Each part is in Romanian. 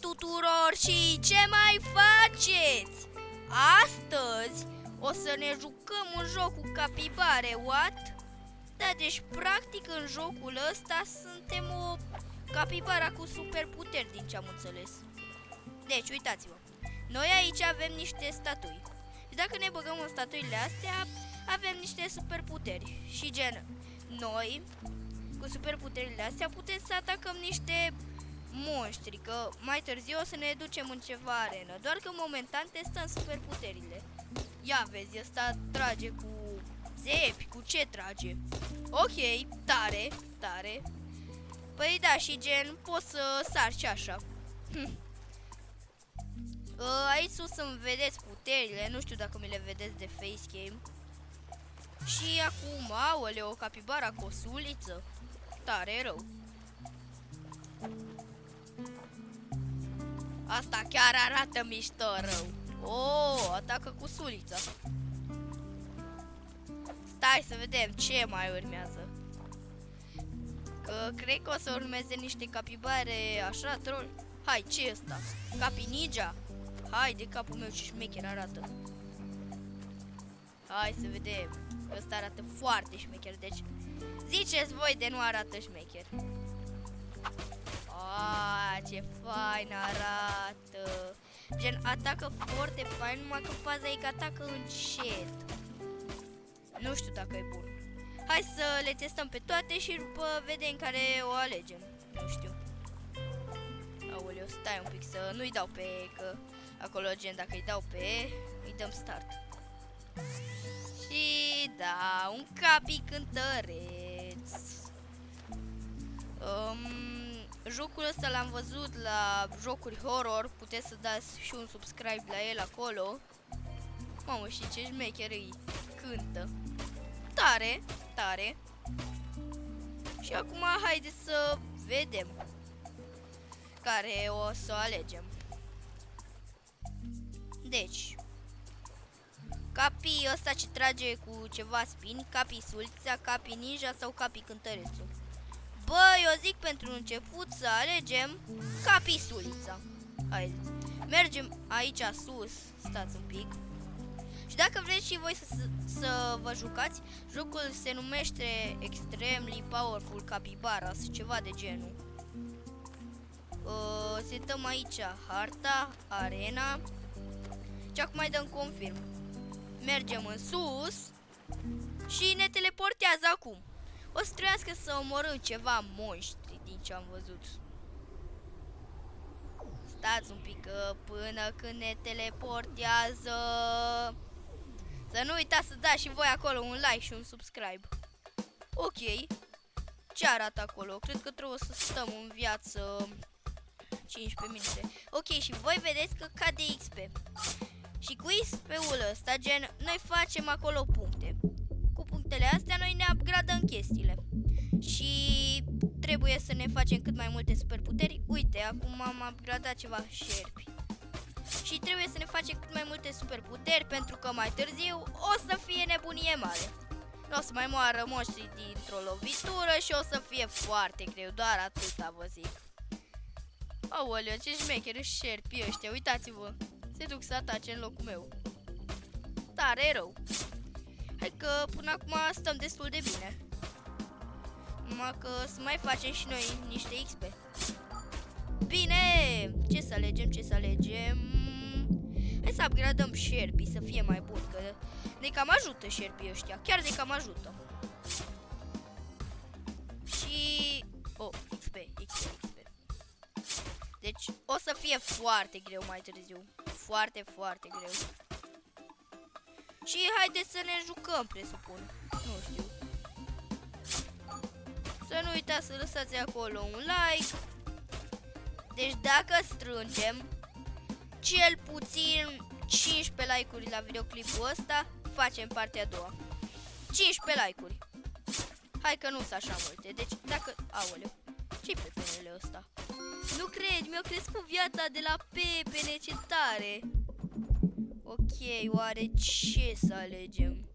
tuturor și ce mai faceți? Astăzi o să ne jucăm un joc cu capibare, what? Da, deci practic în jocul ăsta suntem o capibara cu superputeri, din ce am înțeles. Deci, uitați-vă, noi aici avem niște statui. Și dacă ne băgăm în statuile astea, avem niște superputeri. Și gen, noi, cu superputerile astea, putem să atacăm niște monștri, că mai târziu o să ne ducem în ceva arenă. Doar că momentan testăm superputerile. Ia vezi, ăsta trage cu zepi, cu ce trage? Ok, tare, tare. Păi da, și gen, poți să sari și așa. Aici sus îmi vedeți puterile, nu știu dacă mi le vedeți de facecam. Și acum, aoleu, o capibara cu o suliță. Tare rău. Asta chiar arată mișto rău. Oh, atacă cu sulița. Stai să vedem ce mai urmează. Că cred că o să urmeze niște capibare așa, troll. Hai, ce e ăsta? Capi ninja? Hai de capul meu, ce șmecher arată. Hai să vedem. Ăsta arată foarte șmecher, deci ziceți voi de nu arată șmecher. Ce fain arată. Gen, atacă foarte fain, numai că faza e că atacă încet. Nu știu dacă e bun. Hai să le testăm pe toate și după vedem care o alegem. Nu știu. Aoleu, stai un pic să nu-i dau pe, că acolo gen dacă îi dau pe, îi dăm start. Și da, un capi cântăreț. Jocul ăsta l-am văzut la jocuri horror, puteți să dați și un subscribe la el acolo. Mamă, și ce șmecher îi cântă. Tare, tare. Și acum haideți să vedem care o să o alegem. Deci, capi ăsta ce trage cu ceva spini, capi sulița, capi ninja sau capi cântărețul. Bă, eu zic pentru început să alegem capi sulița. Haideți. Mergem aici sus, stați un pic. Și dacă vreți și voi să vă jucați, jocul se numește Extremely Powerful Capybaras, ceva de genul. Setăm aici harta, arena. Și acum mai dăm confirm. Mergem în sus și ne teleportează acum. O să trebuiască să omorâm ceva monștri din ce am văzut. Stați un pic până când ne teleportează. Să nu uitați să dați și voi acolo un like și un subscribe. Ok. Ce arată acolo? Cred că trebuie să stăm în viață 15 minute. Ok, și voi vedeți că cade XP. Și cu XP-ul ăsta, gen, noi facem acolo puncte. Cu punctele astea noi ne upgradăm chestiile. Și trebuie să ne facem cât mai multe superputeri. Uite, acum am upgradat ceva șerpi. Și trebuie să ne facem cât mai multe superputeri, pentru că mai târziu o să fie nebunie mare. Nu o să mai moară monștri dintr-o lovitură și o să fie foarte greu, doar atâta vă zic. Aoleu, ce șmecheri șerpii ăștia, uitați-vă. Se duc să atace în locul meu. Tare rău. Hai că până acum stăm destul de bine. Numai că să mai facem și noi niște XP. Bine! Ce să alegem, ce să alegem? Hai să upgradăm șerpii, să fie mai bun, că ne cam ajută șerpii ăștia. Chiar ne cam ajută. Și... oh, XP. Deci o să fie foarte greu mai târziu. Foarte, foarte greu. Și haideți să ne jucăm, presupun. Nu știu. Să nu uitați să lăsați acolo un like. Deci dacă strângem cel puțin 15 like-uri la videoclipul ăsta, facem partea a doua. 15 like-uri. Hai că nu sunt așa multe. Deci dacă... aoleu. Ce-i pe penele ăsta? Nu cred, mi-a crescut viața de la pepene, ce tare. Ok, oare ce să alegem?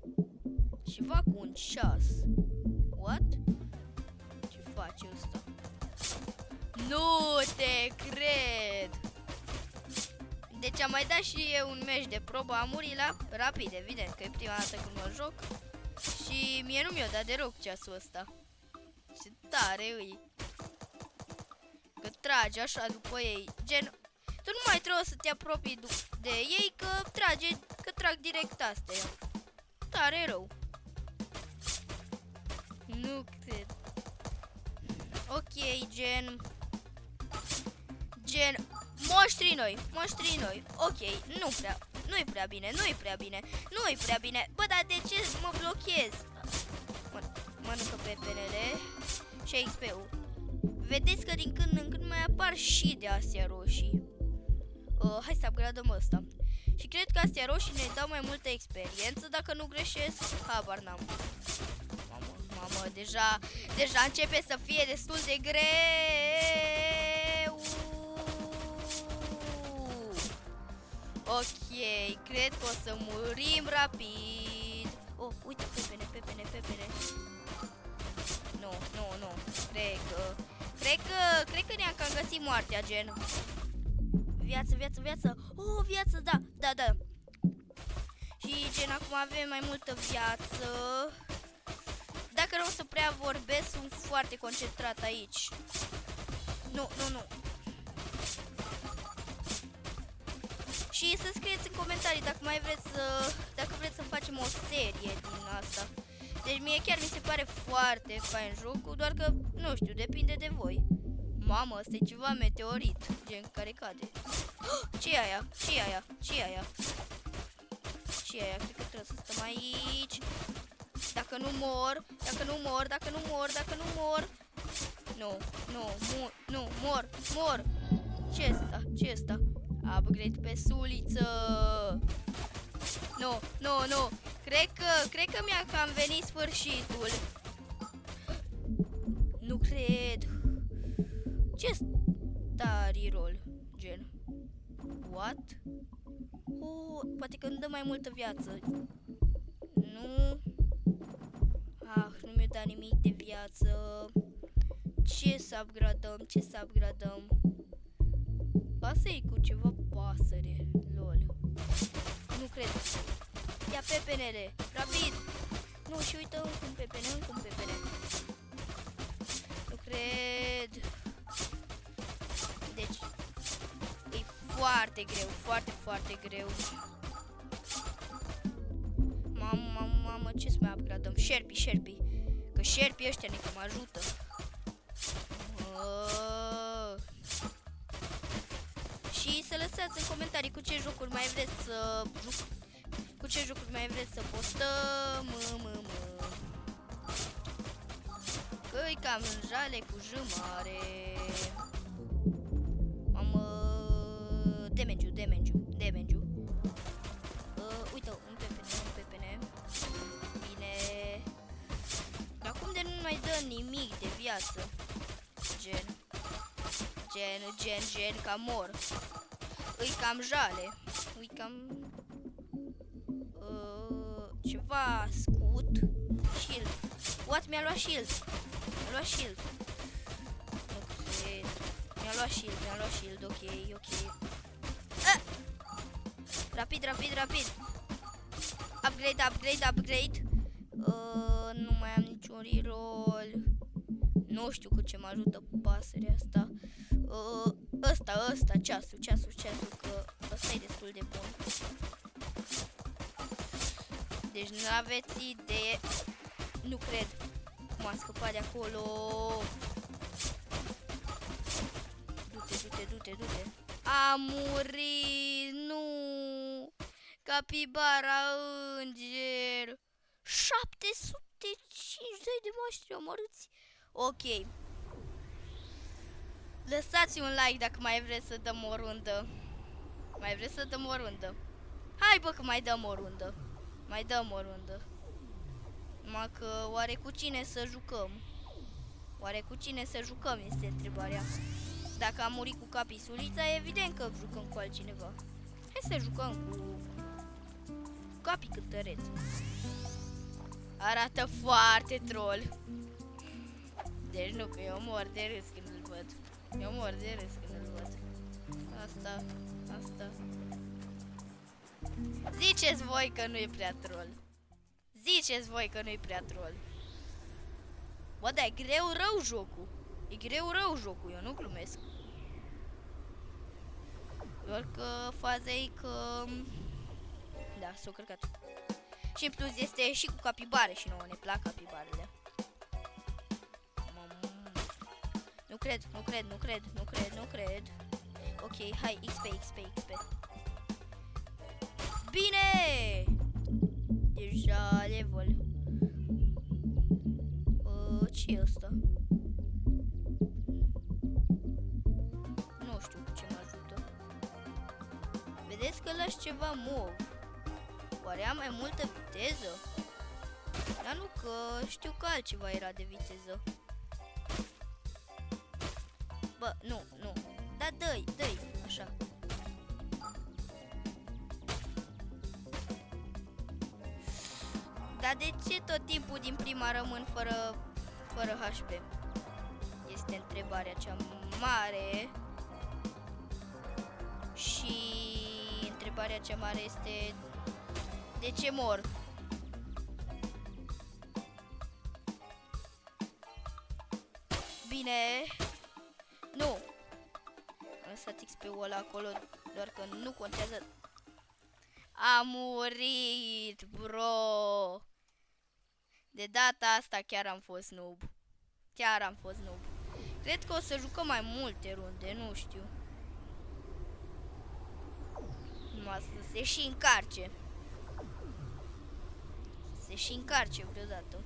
Ceva cu un ceas. What? Ce face ăsta? Nu te cred! Deci am mai dat și eu un meci de probă, am murit la rapid, evident, că e prima dată când mă joc. Și mie nu mi-a dat deloc ceasul ăsta. Ce tare îi. Că trage așa după ei, gen... Tu nu mai trebuie să te apropii de ei, că trag direct astea. Tare rău. Nu cred. Ok, gen, moștrii noi, ok, nu-i prea bine, bă, dar de ce mă blochez? Mănâncă pepenele și XP-ul. Vedeți că din când în când mai apar și de astea roșii. Hai să upgradăm ăsta. Și cred că astea roșii ne dau mai multă experiență, dacă nu greșesc, habar n-am. Mamă, deja începe să fie destul de greu. Ok, cred că o să murim rapid. Oh, uite, pepene. Nu. Cred că ne-am cam găsit moartea, gen. Viață. Oh, viață, da. Și gen, acum avem mai multă viață. Dacă nu o să prea vorbesc, sunt foarte concentrat aici. Nu. Și să scrieți în comentarii dacă mai vreți să facem o serie din asta. Deci mie chiar mi se pare foarte fain jocul, doar că, nu știu, depinde de voi. Mamă, ăsta e ceva meteorit, gen care cade. Ce-i aia? Cred că trebuie să stăm aici. Dacă nu mor. Nu, mor. Ce ăsta? Upgrade pe suliță. Nu. Cred că mi-a cam venit sfârșitul. Nu cred. Ce ăsta reroll? Gen. What? Oh, poate că îmi dă mai multă viață. Nu. Nu mi-a dat nimic de viață. Ce să upgradăm? Asta e cu ceva pasăre. Lol. Nu cred. Ia pepenele. Rapid. Nu, și uită încă un pepene. Nu cred. Deci e foarte greu. Foarte greu. Mamă, ce să mai upgradăm? Sherpy. Că Sherpy ăștia ne cam ajută. Și să lăsați în comentarii cu ce jocuri mai vreți să postăm. Că-i cam jale cu jumare. Mamă, damage-ul. Uite, un pepene. Bine. Acum de nu mai dă nimic de viață. Gen, cam mor. Îi cam jale. Ceva scut. Shield. What? Mi-a luat shield. Nu cred. Mi-a luat shield. Ok. Rapid. Upgrade. Nu mai am niciun reroll. Nu știu cu ce mă ajută pasărea asta. Ăsta, ceasul, că ăsta e destul de bun. Deci nu aveți idee. Nu cred. Cum a scăpat de acolo. Du-te. A murit. Nu. Capibara înger. 750 de moștri omorâți. Ok. Lăsați un like dacă mai vreți să dăm o rundă. Hai bă că mai dăm o rundă. Numai că oare cu cine să jucăm? Este întrebarea. Dacă am murit cu capisulița, evident că jucăm cu altcineva. Hai să jucăm cu capii cântăreți. Arată foarte troll. Deci nu, că eu mor de râs când îl văd. Asta. Ziceți voi că nu e prea troll. Ziceți voi că nu e prea troll. Bă, dar e greu rău jocul. E greu rău jocul, eu nu glumesc. Doar că faza e că... Da, s-o cărcat. Și în plus este și cu capibare și nouă ne plac capibarele. Nu cred. Ok, hai, XP. Bine! Deja level. Ce e ăsta? Nu știu ce mă ajută. Vedeți că lași ceva mov. Oare am mai multă viteză? Dar nu, că știu că altceva era de viteză. Bă, nu. Da, dă-i, așa. Dar de ce tot timpul din prima rămân fără HP? Este întrebarea cea mare. Și întrebarea cea mare este... De ce mor? Bine. Nu. Am lăsat XP-ul ăla acolo, doar că nu contează. Am murit, bro. De data asta chiar am fost noob. Cred că o să jucăm mai multe runde, nu știu. Numai să se și încarce. Vreodată.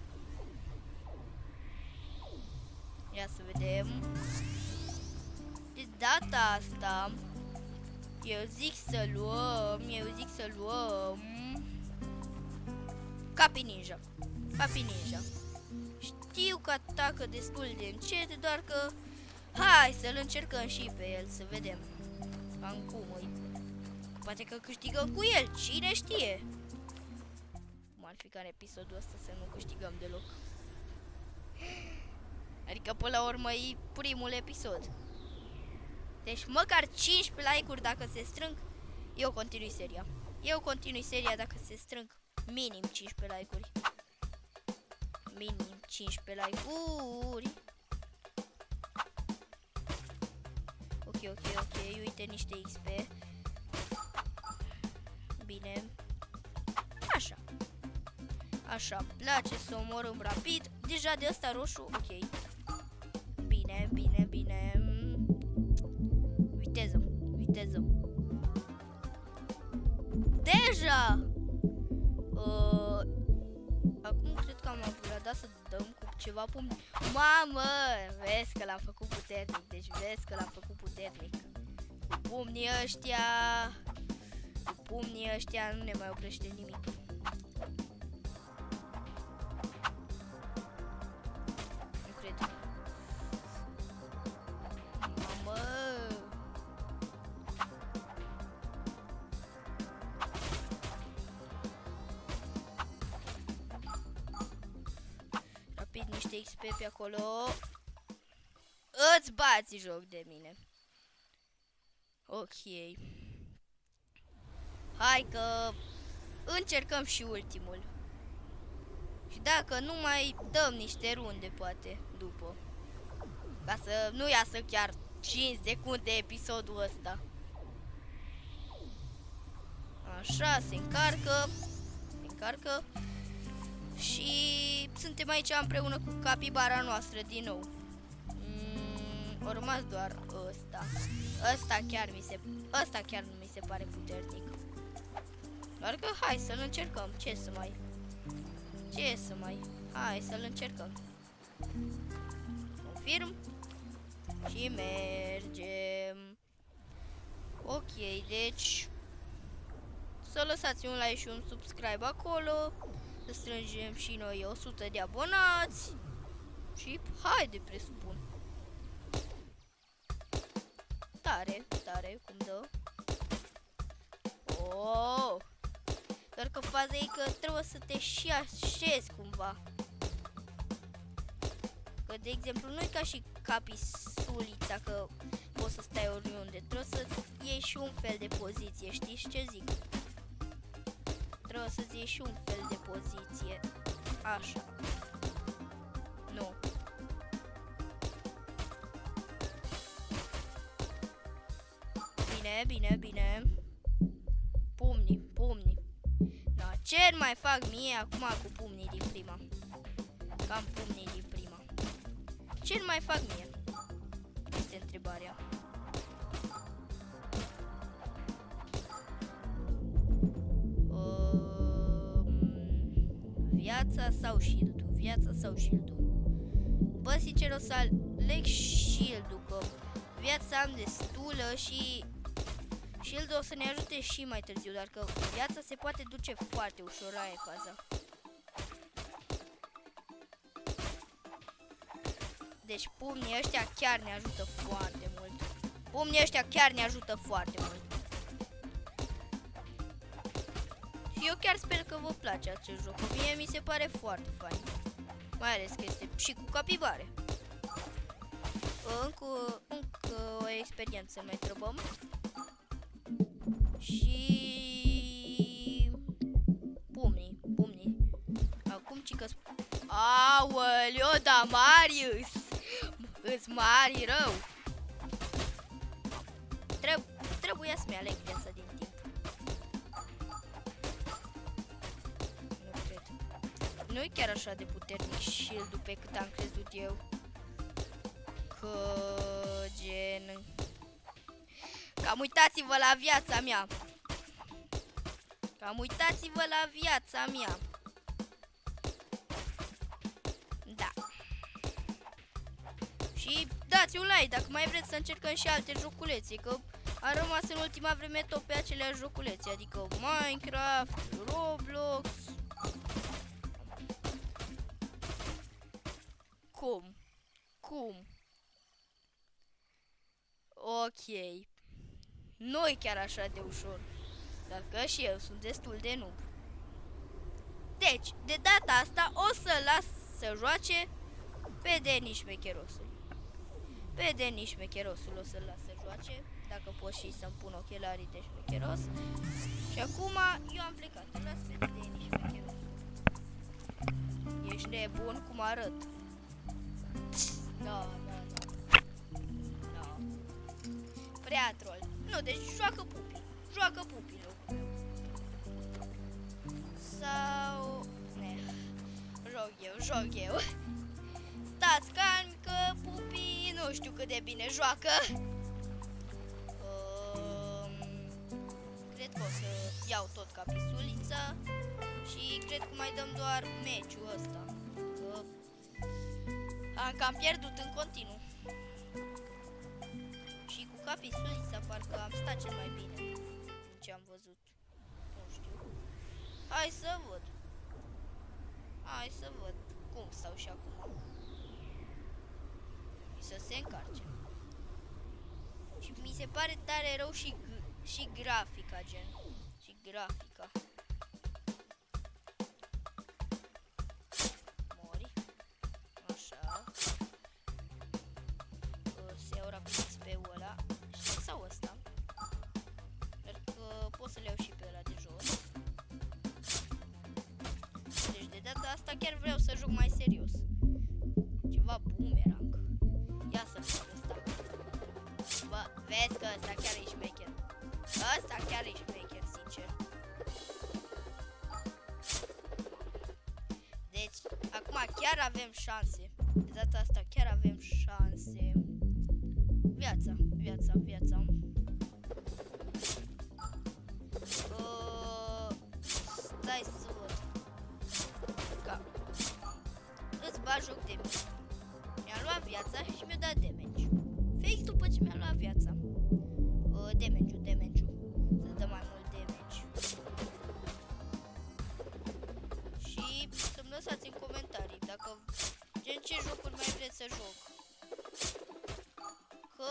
Ia să vedem. De data asta eu zic să luăm Capi Ninja. Știu că atacă destul de încet, doar că hai să-l încercăm și pe el, să vedem cam cum e. Poate că câștigăm cu el, cine știe. Cum ar fi ca în episodul ăsta să nu câștigăm deloc. Adică până la urmă e primul episod. Deci măcar 15 like-uri dacă se strâng, eu continui seria dacă se strâng minim 15 like-uri. Minim 15 like-uri. Ok, uite niște XP. Bine. Așa, place să omorâm rapid. Deja de ăsta roșu, ok. Bine. Viteză. Deja! Acum cred că am apucat să dăm cu ceva pumni. Mamă! Vezi că l-am făcut puternic. Cu pumnii ăștia nu ne mai oprește nimic. Nu cred. Mamă! Rapid niște XP pe acolo. Îți bați joc de mine. Ok. Hai că încercăm și ultimul. Și dacă nu mai dăm niște runde poate după. Ca să nu iasă chiar 5 secunde episodul ăsta. Așa, se încarcă. Și suntem aici împreună cu capibara noastră din nou. O rămas doar ăsta. Ăsta chiar nu mi se pare puternic. Doar că hai să-l încercăm. Ce să mai? Hai să-l încercăm. Confirm. Și mergem. Ok, deci să lăsați un like și un subscribe acolo. Să strângem și noi 100 de abonați. Și haide, presupun. Tare, cum dă. Oh! Doar că faza e că trebuie să te și așezi cumva. Că, de exemplu, nu e ca și capisulița că poți să stai oriunde. Trebuie să iei și un fel de poziție, știi ce zic? Trebuie să-ți iei și un fel de poziție. Așa. Nu. Bine, bine, bine. Pumnii, pumnii. Da, ce mai fac mie acum cu pumnii din prima? Cam pumnii din prima. Ce mai fac mie? Este întrebarea. Viața sau shield-ul? Viața sau shield-ul? Bă, sincer o să aleg shield-ul, că viața am destulă și shield-ul o să ne ajute și mai târziu, dar că viața se poate duce foarte ușor, aia e faza. Deci pumnii ăștia chiar ne ajută foarte mult. Pumnii ăștia chiar ne ajută foarte mult. Și eu chiar sper că vă place acest joc. Mie mi se pare foarte fain. Mai ales că este și cu capibare. Încă o experiență mai trăbăm. Și pumnii. Acum cică. Aoleo, da, Marius! Îți mari rău! Trebuia să-mi aleg viața din timp. Nu cred. Nu-i chiar așa de puternic shield-ul pe cât am crezut eu. Că gen... Cam uitați-vă la viața mea. Cam uitați-vă la viața mea. Da. Și dați un like dacă mai vreți să încercăm și alte joculețe, că am rămas în ultima vreme tot pe aceleași joculețe, adică Minecraft, Roblox. Cum? Ok. Nu-i chiar așa de ușor, dar că și eu sunt destul de noob. Deci, de data asta o să las să joace pe Deni Șmecherosul. Pe Deni Șmecherosul o să-l las să joace, dacă pot și să-mi pun ochelarii de șmecheros. Și acum eu am plecat, îl las pe Deni Șmecherosul. Ești nebun cum arăt. Da. Prea troll. Nu, deci joacă pupi locul meu. Sau... Ne, joc eu. Stați calmi că pupii nu știu cât de bine joacă. Cred că o să iau tot capisulița și cred că mai dăm doar meciul ăsta. Că am cam pierdut în continuu. Și cu capisulița parcă am stat cel mai bine din ce am văzut. Nu știu. Hai să văd cum stau și acum. Să se încarce. Și mi se pare tare rău și grafica, gen. Și grafica. Mori. Așa. Se iau rapid XP-ul ăla. Sau ăsta. Dar că pot să le iau și pe ăla de jos. Deci de data asta chiar vreau să joc mai serios. Ceva boomerang. Ia să fac ăsta. Bă, vezi că ăsta chiar e șmecher. Ăsta chiar e șmecher, sincer. Deci, acum chiar avem șanse. De data asta chiar avem șanse. Viața. Stai să văd. Ca. Îți bag joc de mine. Mi-a luat viața și mi-a dat damage. Fix după ce mi-a luat viața. Damage-ul. Să dă mai mult damage. Și să-mi lăsați în comentarii dacă gen ce jocuri mai vreți să joc. Că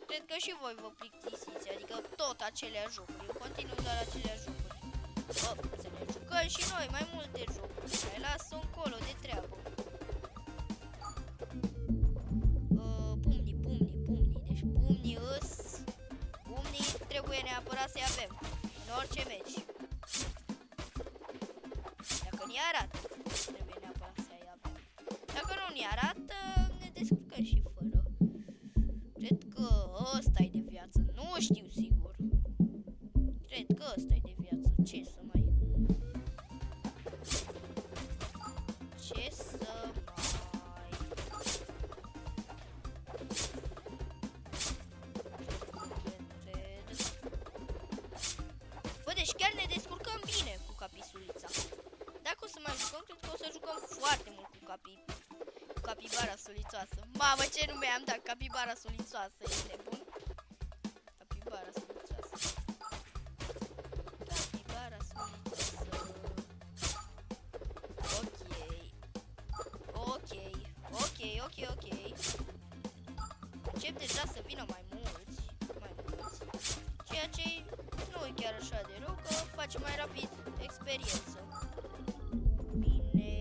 cred că și voi vă plictisiți, adică tot aceleași jocuri. Eu continui doar aceleași jocuri. Bă, să ne jucăm și noi mai multe jocuri. Mai lasă încolo de treabă. Pumnii. Deci pumnii trebuie neapărat să-i avem. În orice meci. Dacă ni arată, trebuie neapărat să-i avem. Dacă nu ni arată, ne descurcăm și fără. Cred că ăsta e de viață. Nu știu sigur. Cred că ăsta e de viață. Ce să mai... Ce să mai... Bă, deci chiar ne descurcăm bine cu capisulița. Dacă o să mai jucăm, cred că o să jucăm foarte mult cu capibara solițoasă. Mamă, ce nume am dat, capibara solițoasă, e nebun? Capibara solițoasă. Capibara solițoasă. Ok. Încep deja să vină mai mulți. Ceea ce nu e chiar așa de rău, că face mai rapid experiență. Bine,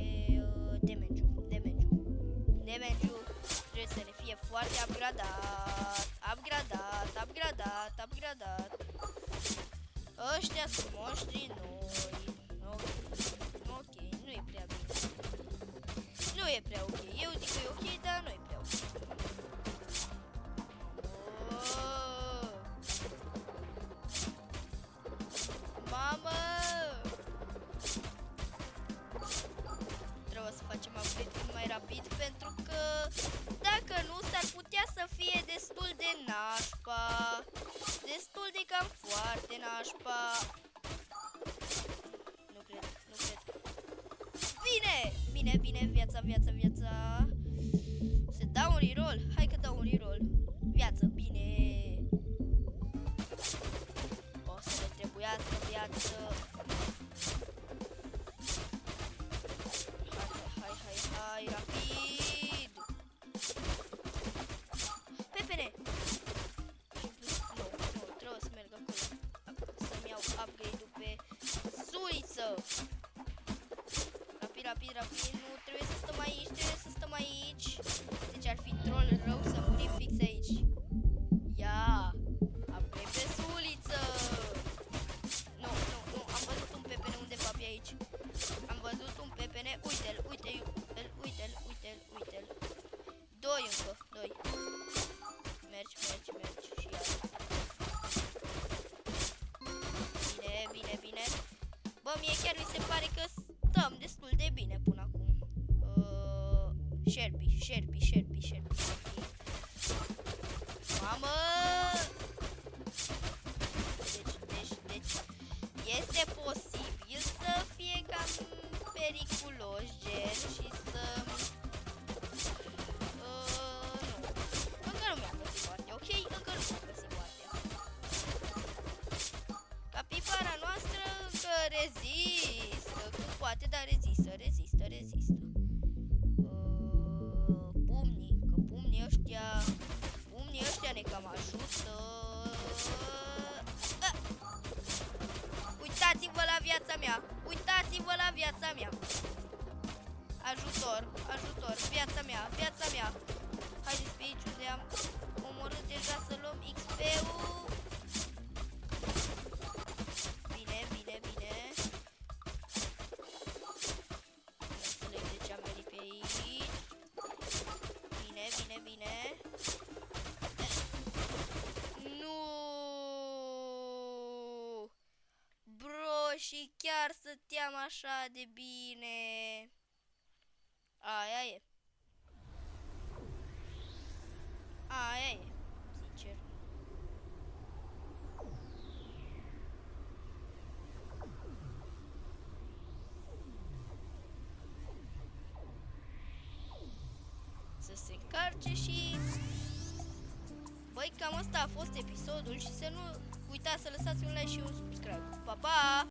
Damageul trebuie să ne fie foarte upgradat. Ăștia sunt monștri noi. Ok, nu e prea bine. Nu e prea ok. Eu zic că e ok, dar nu e prea ok. Mamă! Trebuie să facem upgrade mai rapid, pentru că dacă nu, s-ar putea să fie destul de nașpa. Destul de cam foarte nașpa. Nu cred. Bine, viața. Se dau un reroll. Hai că dau un reroll. Viață, bine. O să ne trebuiască viață. Hai, rapid. Pepene. Nu, trebuie să merg acolo. Să-mi iau upgrade-ul pe suliță. Rapid. Nu, trebuie să stăm aici. Deci ar fi troll rău să murim fix aici. Ia, upgrade pe suliță. Nu, am văzut un pepene undeva pe aici. Uite-l. Doi. Mergi și ia. Bine. Bă, mie chiar mi se pare că stăm destul de bine până acum. Sherpy. Mamă! Deci este posibil să fie cam periculos, gen, și să... nu. Încă nu mi-am găsit moartea, ok? Capibara noastră încă rezistă, cât poate, dar rezistă. Pumnii ăștia ne cam ajută. Uitați-vă la viața mea. Ajutor, viața mea. Haideți pe aici unde am omorât deja să luăm XP-ul. Bine. Înțeleg de ce am venit pe aici. Bine. Nu! Bro, și chiar stăteam așa de bine. Aia e, sincer. Să se încarce și... Băi, cam asta a fost episodul și să nu uitați să lăsați un like și un subscribe. Pa, pa!